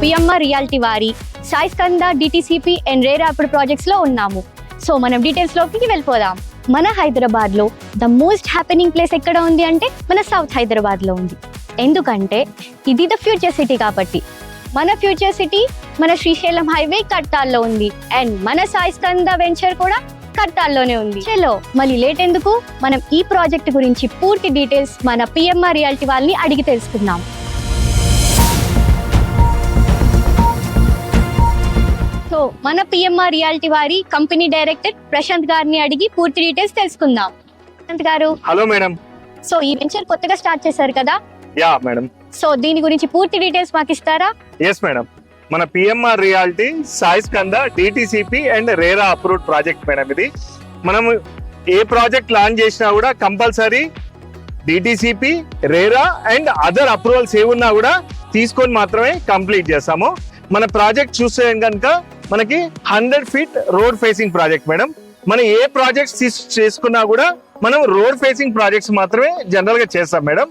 PMR reality వారి Sai Skanda DTCP and ray rapid projects లో ఉన్నాము. సో మనం డీటెయిల్స్ లోకి వెళ్ళిపోదాం. మన హైదరాబాద్ లో ద మోస్ట్ హ్యాపెనింగ్ ప్లేస్ ఎక్కడ ఉంది అంటే మన సౌత్ హైదరాబాద్ లో ఉంది. ఎందుకంటే ఇది ద ఫ్యూచర్ సిటీ కాబట్టి. మన ఫ్యూచర్ సిటీ మన శ్రీశైలం హైవే కట్టాల్లో ఉంది అండ్ మన సాయి స్కంద వెంచర్ కూడా కట్టాల్లోనే ఉంది. చలో మళ్ళీ లేట్ ఎందుకు, మనం ఈ ప్రాజెక్ట్ గురించి పూర్తి డీటెయిల్స్ మన పిఎంఆర్ రియాలిటీ వాళ్ళని అడిగి తెలుసుకుందాం. సో మన పిఎంఆర్ రియాలిటీ వారి కంపెనీ డైరెక్టర్ ప్రశాంత్ గారిని అడిగి పూర్తి డీటెయిల్స్ తెలుసుకుందాం. ప్రశాంత్ గారు, హలో మేడం. సో ఈ వెంచర్ కొత్తగా స్టార్ట్ చేశారు కదా? Yeah madam. సో దీని గురించి పూర్తి డీటెయిల్స్ మాకు ఇస్తారా? Yes madam. మన PMR realty Sai Skanda DTCP and RERA approved project madam. ఇది మనం ఏ ప్రాజెక్ట్ లాంచ్ చేసినా కూడా compulsory DTCP, RERA and other approvals ఏమున్నా కూడా తీసుకొని మాత్రమే కంప్లీట్ చేస్తాము. మన ప్రాజెక్ట్ చూస్తే కనుక మనకి 100 feet road facing project madam. మనం ఏ ప్రాజెక్ట్స్ చేసుకున్నా కూడా మనం రోడ్ ఫేసింగ్ ప్రాజెక్ట్స్ మాత్రమే జనరల్ గా చేస్తాం మేడం.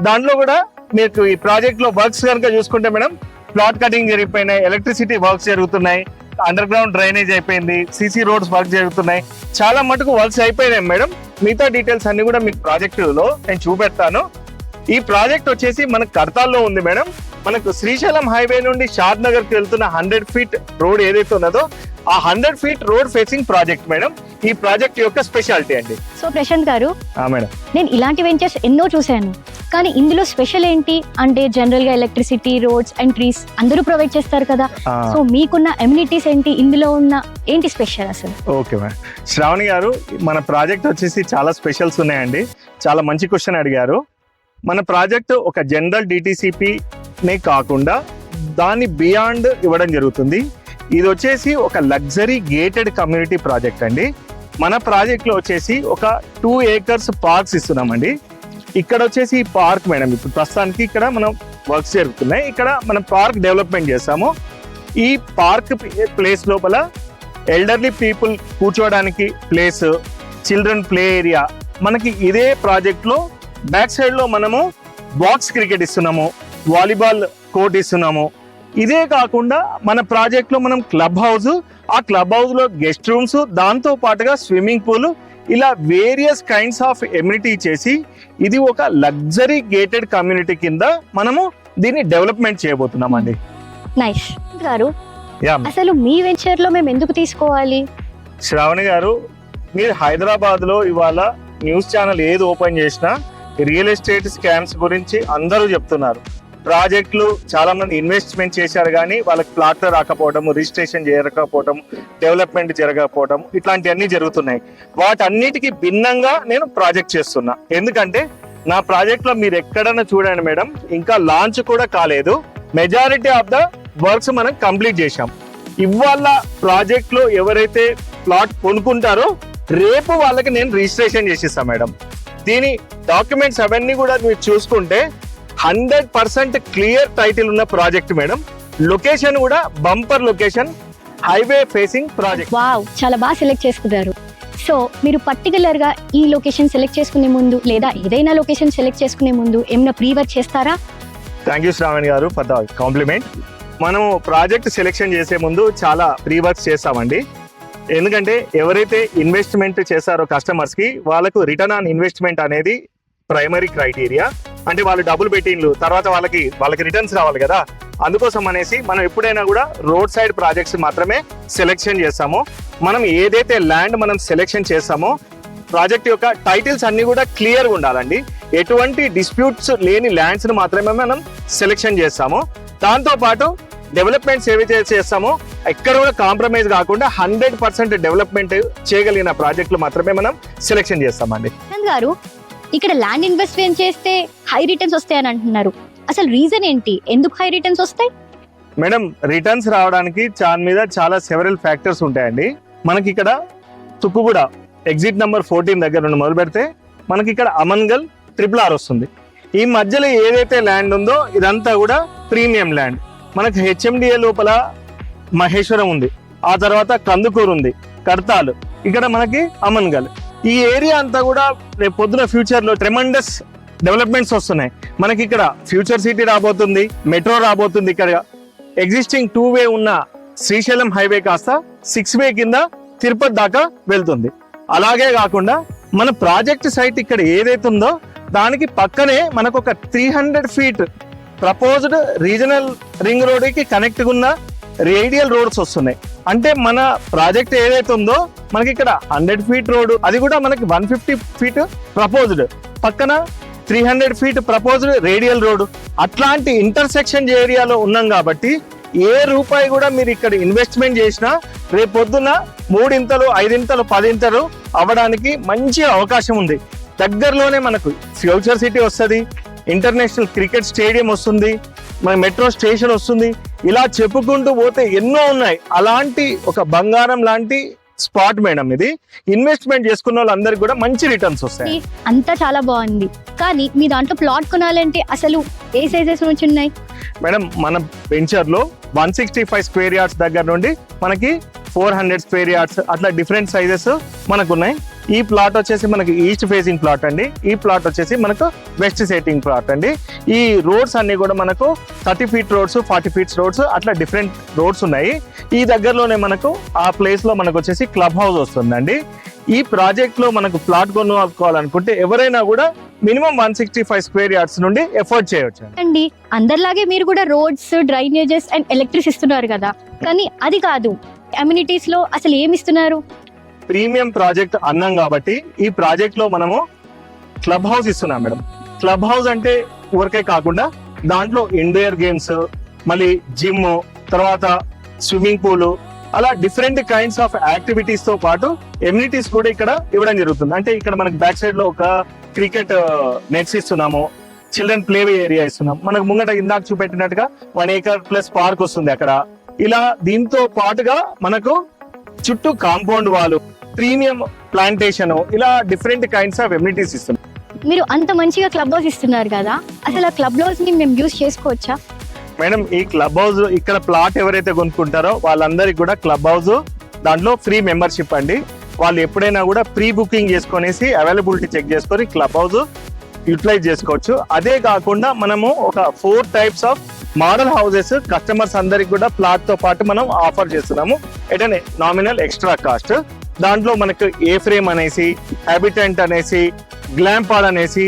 దాంట్లో కూడా మీకు ఈ ప్రాజెక్ట్ లో వర్క్స్ కనుక చూసుకుంటే మేడం, ప్లాట్ కటింగ్ జరిగిపోయినాయి, ఎలక్ట్రిసిటీ వర్క్స్ జరుగుతున్నాయి, అండర్ గ్రౌండ్ డ్రైనేజ్ అయిపోయింది, సిసి రోడ్స్ వర్క్ జరుగుతున్నాయి, చాలా మటుకు వర్క్స్ అయిపోయినాయి మేడం. మిగతా డీటెయిల్స్ అన్ని కూడా మీకు ప్రాజెక్ట్ లో నేను చూపెడతాను. ఈ ప్రాజెక్ట్ వచ్చేసి మనకు కడతాల్లో ఉంది మేడం. మనకు శ్రీశైలం హైవే నుండి షాద్ నగర్ కి వెళ్తున్న 100 feet రోడ్ ఏదైతే ఉన్నదో ఆ 100 feet road facing project madam. ఈ ప్రాజెక్ట్ యొక్క స్పెషాలిటీ అండి. సో ప్రశాంత్ గారు, మేడం, నేను ఇలాంటి వెంచర్స్ ఎన్నో చూశాను, కానీ ఇందులో స్పెషల్ ఏంటి అంటే జనరల్ గా ఎలక్ట్రిసిటీ, రోడ్స్ అండ్ ట్రీస్ అందరూ ప్రొవైడ్ చేస్తారు కదా. సో మీకున్న ఎమ్యూనిటీస్ ఏంటి, ఇందులో ఉన్న ఏంటి స్పెషల్ అసలు? Okay madam. శ్రావణి గారు, మన ప్రాజెక్ట్ వచ్చేసి చాలా స్పెషల్స్ ఉన్నాయండి. చాలా మంచి క్వశ్చన్ అడిగారు. మన ప్రాజెక్ట్ ఒక జనరల్ డిటిసిపి నే కాకుండా దాన్ని బియాండ్ ఇవ్వడం జరుగుతుంది. ఇది వచ్చేసి ఒక లగ్జరీ గేటెడ్ కమ్యూనిటీ ప్రాజెక్ట్ అండి. మన ప్రాజెక్ట్ లో వచ్చేసి ఒక 2 acres పార్క్స్ ఇస్తున్నామండి. ఇక్కడ వచ్చేసి ఈ పార్క్ మేడం, ఇప్పుడు ప్రస్తుతానికి ఇక్కడ మనం వర్క్స్ జరుగుతున్నాయి. ఇక్కడ మనం పార్క్ డెవలప్మెంట్ చేస్తాము. ఈ పార్క్ ప్లేస్ లోపల ఎల్డర్లీ పీపుల్ కూర్చోవడానికి ప్లేస్, చిల్డ్రన్ ప్లే ఏరియా, మనకి ఇదే ప్రాజెక్ట్ లో బ్యాక్ సైడ్ లో మనము బాక్స్ క్రికెట్ ఇస్తున్నాము, వాలీబాల్ కోర్ట్ ఇస్తున్నాము. ఇదే కాకుండా మన ప్రాజెక్ట్ లో మనం క్లబ్ హౌస్, ఆ క్లబ్ హౌస్ లో గెస్ట్ రూమ్స్, దాంతో పాటుగా స్విమ్మింగ్ పూల్, ఇలా వేరియస్ కైండ్స్ ఆఫ్ ఎమ్యూనిటీ చేసి ఇది ఒక లగ్జరీ గేటెడ్ కమ్యూనిటీ కింద మనము దీన్ని డెవలప్మెంట్ చేయబోతున్నామండి. నైస్ గారు, అసలు మీ వెంచర్ లో మేము ఎందుకు తీసుకోవాలి? శ్రావణి గారు, మీరు హైదరాబాద్ లో ఇవాళ న్యూస్ ఛానల్ ఏది ఓపెన్ చేసినా రియల్ ఎస్టేట్ స్కామ్స్ గురించి అందరూ చెప్తున్నారు. ప్రాజెక్టులు చాలా మంది ఇన్వెస్ట్మెంట్ చేశారు కానీ వాళ్ళకి ప్లాట్ రాకపోవడం, రిజిస్ట్రేషన్ జరగకపోవడం, డెవలప్మెంట్ జరగకపోవడం, ఇట్లాంటివన్నీ జరుగుతున్నాయి. వాటన్నిటికీ భిన్నంగా నేను ప్రాజెక్ట్ చేస్తున్నా. ఎందుకంటే నా ప్రాజెక్ట్ లో మీరు ఎక్కడన్నా చూడండి మేడం, ఇంకా లాంచ్ కూడా కాలేదు. మెజారిటీ ఆఫ్ ద వర్క్స్ మనం కంప్లీట్ చేశాం. ఇవాళ ప్రాజెక్ట్ లో ఎవరైతే ప్లాట్ కొనుక్కుంటారో రేపు వాళ్ళకి నేను రిజిస్ట్రేషన్ చేసిస్తాను మేడం. దీని డాక్యుమెంట్స్ అవన్నీ కూడా మీరు చూసుకుంటే 100% క్లియర్ టైటిల్ ఉన్న ప్రాజెక్ట్ మేడం. లొకేషన్ కూడా bumper location, highway facing project. Wow, చాలా బాగా సెలెక్ట్ చేసుకున్నారు. సో మీరు పర్టికులర్ గా ఈ లొకేషన్ సెలెక్ట్ చేసుకునే ముందు లేదా ఏదైనా లొకేషన్ సెలెక్ట్ చేసుకునే ముందు ఏమైనా ప్రీ వర్క్ చేస్తారా? థ్యాంక్ యూ శ్రావణి గారు ఫర్ ద కాంప్లిమెంట్. మనం ప్రాజెక్ట్ సెలెక్షన్ చేసే ముందు చాలా ప్రీ వర్క్స్ చేస్తామండి. ఎందుకంటే ఎవరైతే ఇన్వెస్ట్మెంట్ చేస్తారో కస్టమర్స్ కి, వాళ్ళకు రిటర్న్ ఆన్ ఇన్వెస్ట్మెంట్ అనేది ప్రైమరీ క్రైటీరియా. అంటే వాళ్ళు డబ్బులు పెట్టిండ్రు, తర్వాత వాళ్ళకి రిటర్న్స్ రావాలి కదా. అందుకోసం అనేసి మనం ఎప్పుడైనా కూడా రోడ్ సైడ్ ప్రాజెక్ట్స్ మాత్రమే సెలెక్షన్ చేస్తాము. మనం ఏదైతే ల్యాండ్ మనం సెలెక్షన్ చేస్తామో ప్రాజెక్ట్ యొక్క టైటిల్స్ అన్ని కూడా క్లియర్గా ఉండాలండి. ఎటువంటి డిస్ప్యూట్స్ లేని ల్యాండ్స్ ను మాత్రమే మనం సెలెక్షన్ చేస్తాము. దాంతో పాటు డెవలప్మెంట్స్ ఏవైతే చేస్తామో ఎక్కడ కూడా కాంప్రమైజ్ కాకుండా 100% డెవలప్మెంట్ చేయగలిగిన ప్రాజెక్టులు మాత్రమే మనం సెలెక్షన్ చేస్తామండి. గారు, ఇక్కడ ల్యాండ్ ఇన్వెస్ట్మెంట్ చేస్తే హై రిటర్న్స్ వస్తాయని అంటున్నారు. అసలు రీజన్ ఏంటి, ఎందుకు హై రిటర్న్స్ వస్తాయి? మేడం, రిటర్న్స్ రావడానికి దాని మీద చాలా సెవెరల్ ఫ్యాక్టర్స్ ఉంటాయండి. మనకి ఇక్కడ తుక్కుగూడ ఎగ్జిట్ నెంబర్ 14 దగ్గర నుండి మొదలు పెడితే మనకి ఇక్కడ అమన్గల్ RRR వస్తుంది. ఈ మధ్యలో ఏదైతే ల్యాండ్ ఉందో ఇదంతా కూడా ప్రీమియం ల్యాండ్. మనకి HMDA లోపల మహేశ్వరం ఉంది, ఆ తర్వాత కందుకూరు ఉంది, కడతాలు, ఇక్కడ మనకి అమన్గల్. ఈ ఏరియా అంతా కూడా రేపు పొద్దున ఫ్యూచర్ లో ట్రెమండస్ డెవలప్మెంట్స్ వస్తున్నాయి. మనకి ఇక్కడ ఫ్యూచర్ సిటీ రాబోతుంది, మెట్రో రాబోతుంది, ఇక్కడ ఎగ్జిస్టింగ్ 2-వే ఉన్న శ్రీశైలం హైవే కాస్త 6-వే కింద తిరుపతి దాకా వెళ్తుంది. అలాగే కాకుండా మన ప్రాజెక్ట్ సైట్ ఇక్కడ ఏదైతే ఉందో దానికి పక్కనే మనకు ఒక 300 feet proposed regional ring road కి కనెక్ట్ ఉన్న రేడియల్ రోడ్స్ వస్తున్నాయి. అంటే మన ప్రాజెక్ట్ ఏదైతే ఉందో మనకి ఇక్కడ 100 ఫీట్ రోడ్, అది కూడా మనకి 150 ఫీట్ ప్రపోజ్డ్, పక్కన 300 ఫీట్ ప్రపోజ్డ్ రేడియల్ రోడ్. అట్లాంటి ఇంటర్సెక్షన్ ఏరియాలో ఉన్నాం కాబట్టి ఏ రూపాయి కూడా మీరు ఇక్కడ ఇన్వెస్ట్మెంట్ చేసినా రేపు పొద్దున్న 3 ఇంతలు 5 ఇంతలు 10 ఇంతలు అవ్వడానికి మంచి అవకాశం ఉంది. దగ్గరలోనే మనకు ఫ్యూచర్ సిటీ వస్తుంది, ఇంటర్నేషనల్ క్రికెట్ స్టేడియం వస్తుంది, మన మెట్రో స్టేషన్ వస్తుంది. ఇలా చెప్పుకుంటూ పోతే ఎన్నో ఉన్నాయి. అలాంటి ఒక బంగారం లాంటి స్పాట్ మేడం ఇది. ఇన్వెస్ట్మెంట్ చేసుకున్న వాళ్ళందరికీ కూడా మంచి రిటర్న్స్ వస్తాయి. అంతా చాలా బాగుంది, కానీ మీ దాంట్లో ప్లాట్ కొనాలంటే అసలు ఏ సైజెస్ నుంచి ఉన్నాయి మేడం? మన వెంచర్ లో 165 స్క్వేర్ యార్డ్స్ దగ్గర నుండి మనకి 400 స్క్వేర్ యార్డ్స్ అట్లా డిఫరెంట్ సైజెస్ మనకు ఉన్నాయి. ఈ ప్లాట్ వచ్చేసి మనకి ఈస్ట్ ఫేసింగ్ ప్లాట్ అండి. ఈ ప్లాట్ వచ్చేసి మనకు వెస్ట్ సెటింగ్ ప్లాట్ అండి. ఈ రోడ్స్ అన్ని కూడా మనకు 30 ఫీట్ రోడ్స్, 40 ఫీట్స్ రోడ్స్ అట్లా డిఫరెంట్ రోడ్స్ ఉన్నాయి. ఈ దగ్గరలోనే మనకు ఆ ప్లేస్ లో మనకు వచ్చేసి క్లబ్ హౌస్ వస్తుందండి. ఈ ప్రాజెక్ట్ లో మనకు ప్లాట్ కొనుక్కోవాలనుకుంటే ఎవరైనా కూడా మినిమం 165 స్క్వేర్ యార్డ్స్ నుండి ఎఫోర్డ్ చేయవచ్చు అండి. అందరిలాగే మీరు కూడా రోడ్స్, డ్రైనేజెస్ అండ్ ఎలక్ట్రిసిటీ ఇస్తున్నారు కదా, కానీ అది కాదు, అమ్యూనిటీస్ లో అసలు ఏమి ఇస్తున్నారు? ప్రీమియం ప్రాజెక్ట్ అన్నాం కాబట్టి ఈ ప్రాజెక్ట్ లో మనము క్లబ్ హౌస్ ఇస్తున్నాం మేడం. క్లబ్ హౌస్ అంటే ఊరికే కాకుండా దాంట్లో ఇండోర్ గేమ్స్, మళ్ళీ జిమ్, తర్వాత స్విమ్మింగ్ పూల్, అలా డిఫరెంట్ కైండ్స్ ఆఫ్ యాక్టివిటీస్ తో పాటు ఎమ్యూనిటీస్ కూడా ఇక్కడ ఇవ్వడం జరుగుతుంది. అంటే ఇక్కడ మనకి బ్యాక్ సైడ్ లో ఒక క్రికెట్ నెట్స్ ఇస్తున్నాము, చిల్డ్రన్ ప్లే ఏరియా ఇస్తున్నాం. మనకు ముంగట ఇందాక చూపెట్టినట్టుగా 1 acre ప్లస్ పార్క్ వస్తుంది అక్కడ. ఇలా దీంతో పాటుగా మనకు చుట్టూ కాంపౌండ్ వాల్, ప్రీమియం ప్లాంటేషన్, ఇలా డిఫరెంట్ కైండ్స్ ఆఫ్ ఎమ్యూనిటీస్ ఇస్తున్నాం. మీరు అంత మంచిగా క్లబ్ హౌస్ ఇస్తున్నారు కదా, అసలు ఆ క్లబ్ హౌస్ ని మేము యూజ్ చేసుకోవచ్చా? మేడం, ఈ క్లబ్ హౌస్ ఇక్కడ ప్లాట్ ఎవరైతే కొనుక్కుంటారో వాళ్ళందరికీ కూడా క్లబ్ హౌస్ దాంట్లో ఫ్రీ మెంబర్షిప్ అండి. వాళ్ళు ఎప్పుడైనా కూడా ప్రీ బుకింగ్ చేసుకునేసి అవైలబిలిటీ చెక్ చేసుకొని క్లబ్ హౌస్ యూటిలైజ్ చేసుకోవచ్చు. అదే కాకుండా మనము ఒక 4 types of model houses customers అందరికి కూడా ప్లాట్ తో పాటు మనం ఆఫర్ చేస్తున్నాము at an nominal extra cost. దాంట్లో మనకు ఏ ఫ్రేమ్ అనేసి, హ్యాబిటెంట్ అనేసి, గ్లాంపాడ్ అనేసి,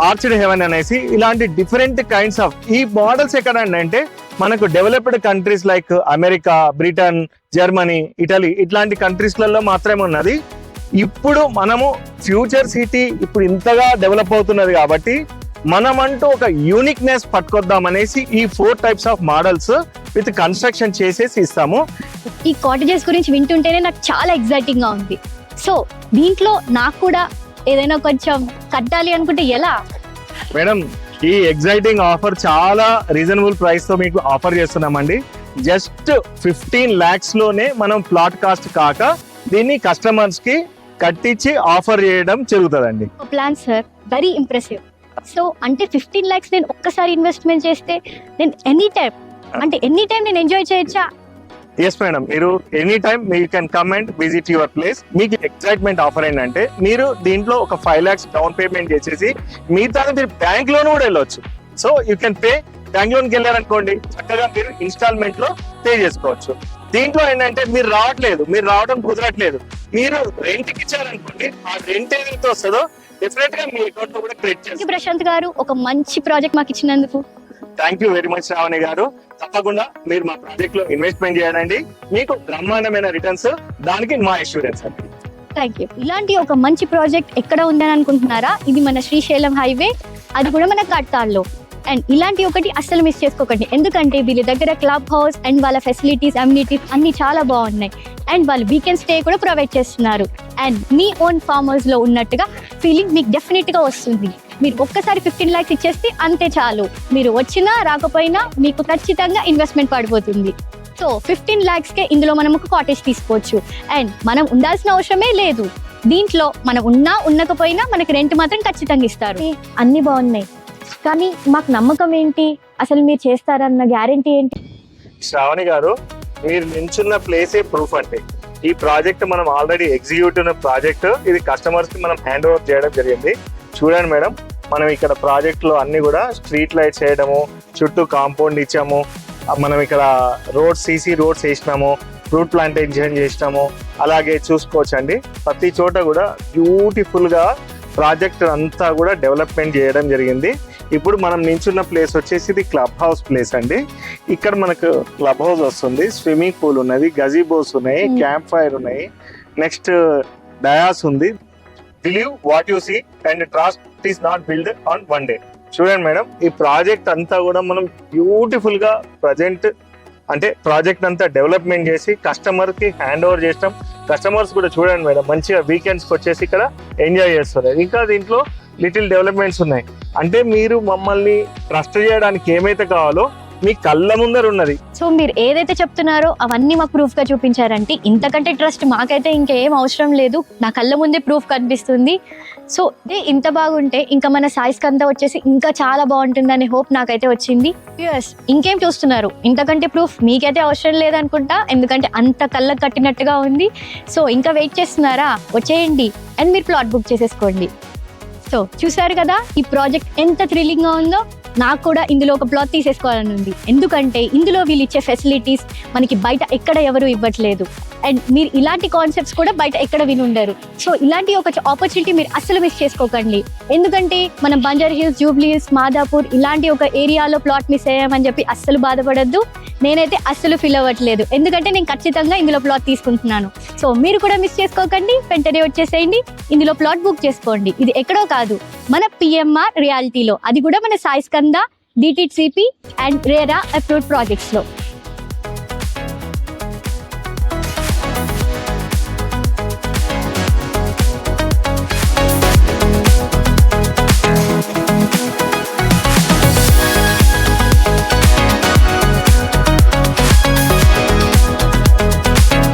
ఆర్చిడ్ హెవెన్ అనేసి ఇలాంటి డిఫరెంట్ కైండ్స్ ఆఫ్ ఈ మోడల్స్ ఎక్కడ అంటే మనకు developed countries like America, Britain, Germany, Italy ఇట్లాంటి కంట్రీస్లలో మాత్రమే ఉన్నది. ఇప్పుడు మనము ఫ్యూచర్ సిటీ ఇప్పుడు ఇంతగా డెవలప్ అవుతున్నది కాబట్టి మనమంటూ ఒక యూనిక్నెస్ పట్టుకొద్దాం అనేసి ఈ 4 types of models with construction చేసేసి ఇస్తాము. ఈ కాటేజెస్ గురించి వింటుంటేనే నాకు చాలా ఎక్సైటింగ్ గా ఉంది. సో దీంట్లో నాకు కూడా ఏదైనా కొంచెం కట్టాలి అనుకుంటే ఎలా? మేడం, ఈ ఎగ్జైటింగ్ ఆఫర్ చాలా రీజనబుల్ ప్రైస్ తో మీకు ఆఫర్ చేస్తున్నామండి. జస్ట్ 15 lakhs లోనే మనం ప్లాట్ కాస్ట్ కాక దీన్ని కస్టమర్స్ కి కట్టించి ఆఫర్ చేయడం జరుగుతుందండి. Plan sir, very impressive. So అంటే 15 lakhs నేను ఒక్కసారి ఇన్వెస్ట్మెంట్ చేస్తే నేను ఎనీ టైం నేను ఎంజాయ్ చేయొచ్చా? ఎస్ మేడం, మీరు any time you can come and visit your place. మీకు ఎక్సైట్మెంట్ ఆఫర్ ఏంటంటే మీరు దీంట్లో ఒక 5 lakhs డౌన్ పేమెంట్ చేసేసి మిగతా మీరు బ్యాంక్ లోన్ కూడా వెళ్ళొచ్చు. So you can pay, bank లోన్కి వెళ్ళారనుకోండి చక్కగా మీరు ఇన్స్టాల్మెంట్ లో పే చేసుకోవచ్చు. దీంట్లో ఏంటంటే మీరు రావడం కుదరట్లేదు, మీరు రెంట్ కి ఇచ్చారనుకోండి, ఆ రెంట్ ఏదైతే వస్తుందో డెఫినెట్ గా మీ అకౌంట్ లో కూడా క్రెడిట్ చేస్తారు. ప్రశాంత్ గారు, ఒక మంచి ప్రాజెక్ట్ మాకు ఇచ్చినందుకు thank you very much Shravani garu. తప్పకుండా మీరు మా ప్రాజెక్ట్ లో ఇన్వెస్ట్మెంట్ చేయండి, మీకు బ్రహ్మాండమైన రిటర్న్స్, దానికి మా అష్యూరెన్స్ అండి. Thank you. ఇలాంటి ఒక మంచి ప్రాజెక్ట్ ఎక్కడ ఉందని అనుకుంటున్నారా? ఇది మన శ్రీశైలం హైవే, అది కూడా మన కట్టాల్లో. అండ్ ఇలాంటి ఒకటి అస్సలు మిస్ చేసుకోకండి, ఎందుకంటే వీళ్ళ దగ్గర క్లబ్ హౌస్ అండ్ వాళ్ళ ఫెసిలిటీస్, అమ్యూనిటీస్ అన్ని చాలా బాగున్నాయి. అండ్ వాళ్ళు వీకెండ్ స్టే కూడా ప్రొవైడ్ చేస్తున్నారు. And me own farm house లో ఉన్నట్టుగా ఫీలింగ్ మీకు డెఫినెట్ గా వస్తుంది. మీరు ఒక్కసారి 15 lakhs ఇచ్చేస్తే అంతే చాలు, మీరు వచ్చినా రాకపోయినా మీకు ఖచ్చితంగా ఇన్వెస్ట్మెంట్ పడిపోతుంది. సో 15 lakhs కే ఇందులో మనం ఒక కాటేజ్ తీసుకోవచ్చు. అండ్ మనం ఉండాల్సిన అవసరమే లేదు. దీంట్లో మనం ఉన్నా ఉండకపోయినా మనకి రెంట్ మాత్రం ఖచ్చితంగా ఇస్తారు. అన్ని బాగున్నాయి, కానీ మాకు నమ్మకం ఏంటి? అసలు మీరు చేస్తారన్న గ్యారెంటీ ఏంటి? శ్రావణి గారు, మీరు నించున్న ప్లేసే ప్రూఫ్ అంటే ఈ ప్రాజెక్ట్ మనం ఆల్రెడీ ఎగ్జిక్యూట్ ఉన్న ప్రాజెక్ట్. ఇది కస్టమర్స్ కి మనం హ్యాండ్ ఓవర్ చేయడం జరిగింది. చూడండి మేడం, మనం ఇక్కడ ప్రాజెక్ట్ లో అన్ని కూడా స్ట్రీట్ లైట్స్ చేయడము, చుట్టూ కాంపౌండ్ ఇచ్చాము, మనం ఇక్కడ సీసీ రోడ్స్ వేసినాము, ఫ్రూట్ ప్లాంటేషన్ చేసినాము. అలాగే చూసుకోవచ్చు అండి, ప్రతి చోట కూడా బ్యూటిఫుల్గా ప్రాజెక్ట్ అంతా కూడా డెవలప్మెంట్ చేయడం జరిగింది. ఇప్పుడు మనం నించున్న ప్లేస్ వచ్చేసి ఇది క్లబ్ హౌస్ ప్లేస్ అండి. ఇక్కడ మనకు క్లబ్ హౌస్ వస్తుంది, స్విమ్మింగ్ పూల్ ఉన్నది, గజీబోస్ ఉన్నాయి, క్యాంప్ ఫైర్ ఉన్నాయి, నెక్స్ట్ డయాస్ ఉంది. Believe what you see and trust is not build on one day. చూడండి మేడం, ఈ ప్రాజెక్ట్ అంతా కూడా మనం బ్యూటిఫుల్ గా ప్రాజెక్ట్ అంతా డెవలప్మెంట్ చేసి కస్టమర్ కి హ్యాండ్ ఓవర్ చేస్తాం. కస్టమర్స్ కూడా చూడండి మేడం, మంచిగా వీకెండ్స్ కి వచ్చేసి ఇక్కడ ఎంజాయ్ చేస్తారు. ఇంకా దీంట్లో లిటిల్ డెవలప్మెంట్స్ ఉన్నాయి. అంటే మీరు మమ్మల్ని ట్రస్ట్ చేయడానికి ఏమైతే కావాలో మీ కళ్ళ ముందర ఉన్నది. సో మీరు ఏదైతే చెప్తున్నారో అవన్నీ మాకు ప్రూఫ్ గా చూపించారంటే ఇంతకంటే ట్రస్ట్ మాకైతే ఇంకేం అవసరం లేదు. నా కళ్ళ ముందే ప్రూఫ్ కనిపిస్తుంది. సో ఇంత బాగుంటే ఇంకా మన సాయి స్కంద వచ్చేసి ఇంకా చాలా బాగుంటుందనే హోప్ నాకైతే వచ్చింది. ఇంకేం చూస్తున్నారు, ఇంతకంటే ప్రూఫ్ మీకైతే అవసరం లేదనుకుంటా, ఎందుకంటే అంత కళ్ళకు కట్టినట్టుగా ఉంది. సో ఇంకా వెయిట్ చేస్తున్నారా, వచ్చేయండి అండ్ మీరు ప్లాట్ బుక్ చేసేసుకోండి. సో చూసారు కదా ఈ ప్రాజెక్ట్ ఎంత థ్రిల్లింగ్ గా ఉందో. నాకు కూడా ఇందులో ఒక ప్లాట్ తీసేసుకోవాలని ఉంది, ఎందుకంటే ఇందులో వీళ్ళు ఇచ్చే ఫెసిలిటీస్ మనకి బయట ఎక్కడ ఎవరు ఇవ్వట్లేదు. అండ్ మీరు ఇలాంటి కాన్సెప్ట్స్ కూడా బయట ఎక్కడ విని ఉండరు. సో ఇలాంటి ఒక ఆపర్చునిటీ మీరు అస్సలు మిస్ చేసుకోకండి. ఎందుకంటే మనం Banjara hills, Jubilee hills, Madhapur ఇలాంటి ఒక ఏరియాలో ప్లాట్ మిస్ అయ్యామని చెప్పి అస్సలు బాధపడద్దు. నేనైతే అస్సలు ఫీల్ అవ్వట్లేదు, ఎందుకంటే నేను ఖచ్చితంగా ఇందులో ప్లాట్ తీసుకుంటున్నాను. సో మీరు కూడా మిస్ చేసుకోకండి, వెంటనే వచ్చేసేయండి, ఇందులో ప్లాట్ బుక్ చేసుకోండి. ఇది ఎక్కడో కాదు, మన పిఎంఆర్ రియాలిటీలో, అది కూడా మన Sai Skanda DTCP and RERA approved projects లో.